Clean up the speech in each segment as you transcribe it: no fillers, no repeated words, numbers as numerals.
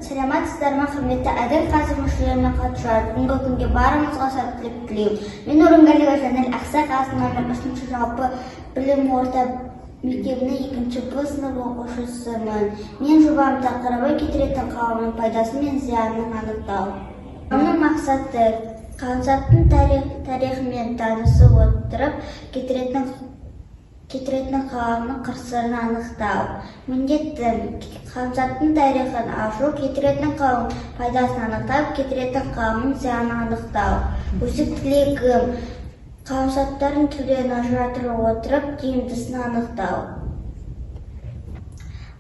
Саламатсыздар ма, құрметті әділ қазір мүшелеріне қатысушылар. Бүгінгі күнге барыңызға сәттілік тілеймін. Мен Орынғалиева Жанел Ақсай қаласының нөмір 3 жалпы білім орта мектебінің 2-б сынып оқушысымын. Мен жобам тақырыбы кетіретін қауымның пайдасы мен зиянын анықтау. Оның мақсаты қауымзаттың тарихымен танысып отырып, кетіретін қауымның қыр-сырын анықтау. Міндетім қауымзаттың тарихын ашу, кетіретін қауым пайдасын анықтап, кетіретін қауымның зиянын анықтау. Өзік тілегім қауымзаттардың түрлерін ажыратып отырып, тиімдісін анықтау.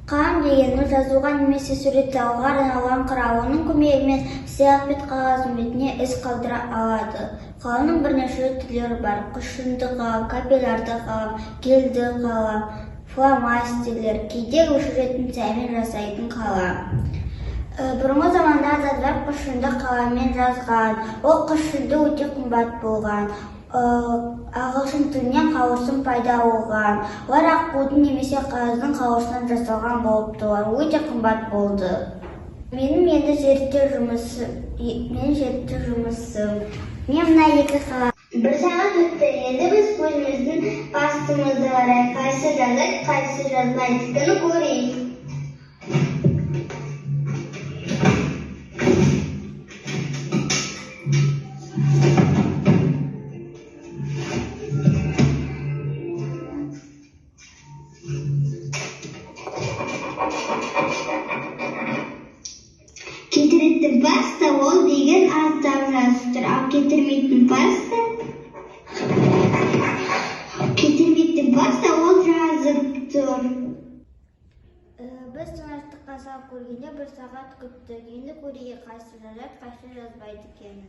Қауым дегеніміз жазуға немесе суреттеуге арналған құрал. Оның көмегімен сияқ бет қағаздың бетіне із қалдыра алады. Қаламның бірнеше түрлері бар. Қышынды қалам, капиллярды қалам, гельді қалам, фломастерлер, кейде өшіретін сәймен жасайтын қалам. Бұрынғы заманда адамдар қышынды қаламмен жазған. Ол қышынды өте қымбат болған. Ағылшын тілінен қауырсын пайда болған. Олар аққудың немесе қағаздың қауырсынан жасалған болыпты. Олар өте қымбат болды. Менің енді зерттеу жұмысым. Мен мына екі қалам. Бір сағат өтті. Енді біз көзіміздің бастымызды қарай. Қайсы жазады, қайсы жазбайды. Көрейік. Кетіретін паста ол деген аттан жазып тұр. Ал кетірмейтін паста ол жазып тұр. Біз тыңаштыққа салып көргенде бір сағат күттік. Енді көрейік қайсы жазады, қайсы жазбайды екенін.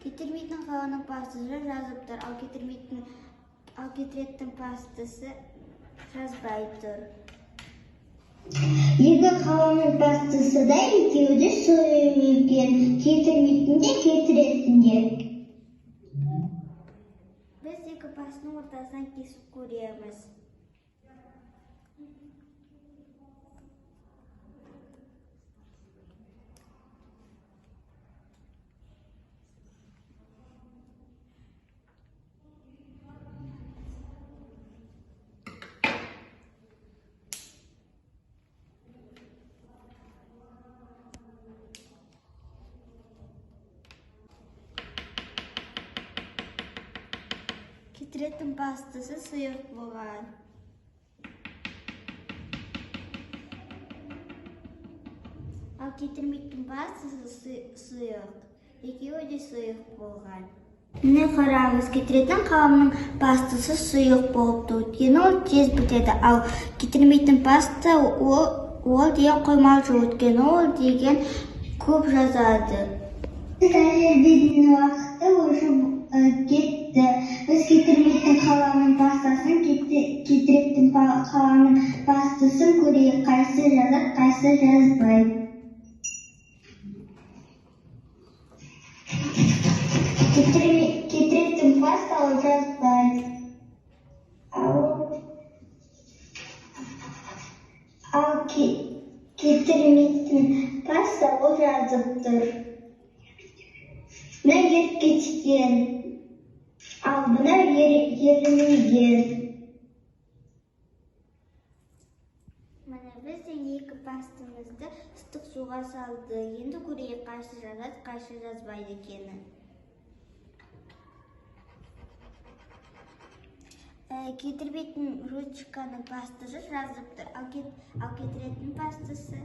Кетірмейтін қаланың пастасы жазып тұр. Ал кетіретін пастасы жазбай тұр. Екі қаланың пастасы да екеуі де сойып екен. Кетірмейтін де, кетіретін де. Біз екі пастының ортасынан кесіп көреміз. Кетіретін пастасы сұйық болған. Ал кетірмейтін пастасы сұйық. Екеуі де сұйық болған. Міне қараңыз, кетіретін қаламның пастасы сұйық болыпты. Өйткені ол тез бітеді. Ал кетірмейтін паста ол деген қоймалжы. Өйткені ол деген көп жазады. Тәжірибенің уақыты уже кетті. Біз кетірмейтін қаланың пастасын, кетіретін қаланың пастасын көрейік. Қайсы жазады, қайсы жазбайды. Кетіретін паста ол жазбайды. Ал кетірмейтін паста ол жазып тұр. Мына еріп кеткен. Ал бұна ерімеген. Міне біздің екі пастамызды ыстық суға салды. Енді көрейік қайсы жазады, қайсы жазбайды екенін. Кетірмейтін ручканың пастасы жазып тұр. Ал кетіретін пастасы.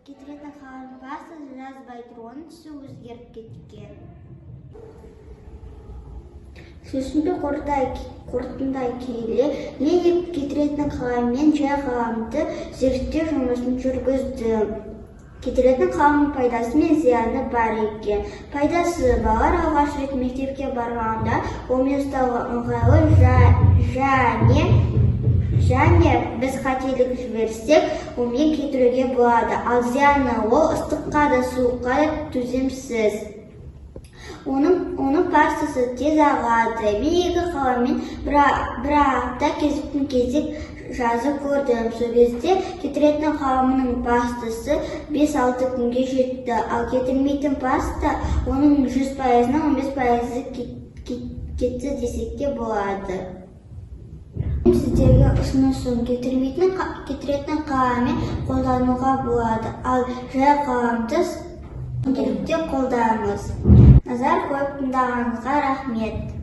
Кетіретін қаланың пастасы жазбай тұр, оның түсі өзгеріп кеткен. Сөзімді қорытындай келе, мен кетіретін қалам мен жай қаламды зерттеу жұмысын жүргіздім. Кетіретін қаламның пайдасы мен зияны бар екен. Пайдасы балалар алғаш рет мектепке барғанда онымен ұстауға ыңғайлы және біз қателік жіберсек, онымен кетіруге болады. Ал зияны ол ыстыққа да суыққа да төзімсіз. Оның пастасы тез ағады. Мен 2 қаламмен бір апта кезек жазып көрдім. Сол кезде кетіретін қаламның пастасы 5-6 күнге жетті. Ал кетірмейтін паста оның 100%-нан 15% кетті десек те болады. Сіздерге ұсынысым, кетіретін қаламмен қолдануға болады, ал жай қаламды күнделікте қолданыңыз. Назар қойып тыңдағаныңызға рахмет.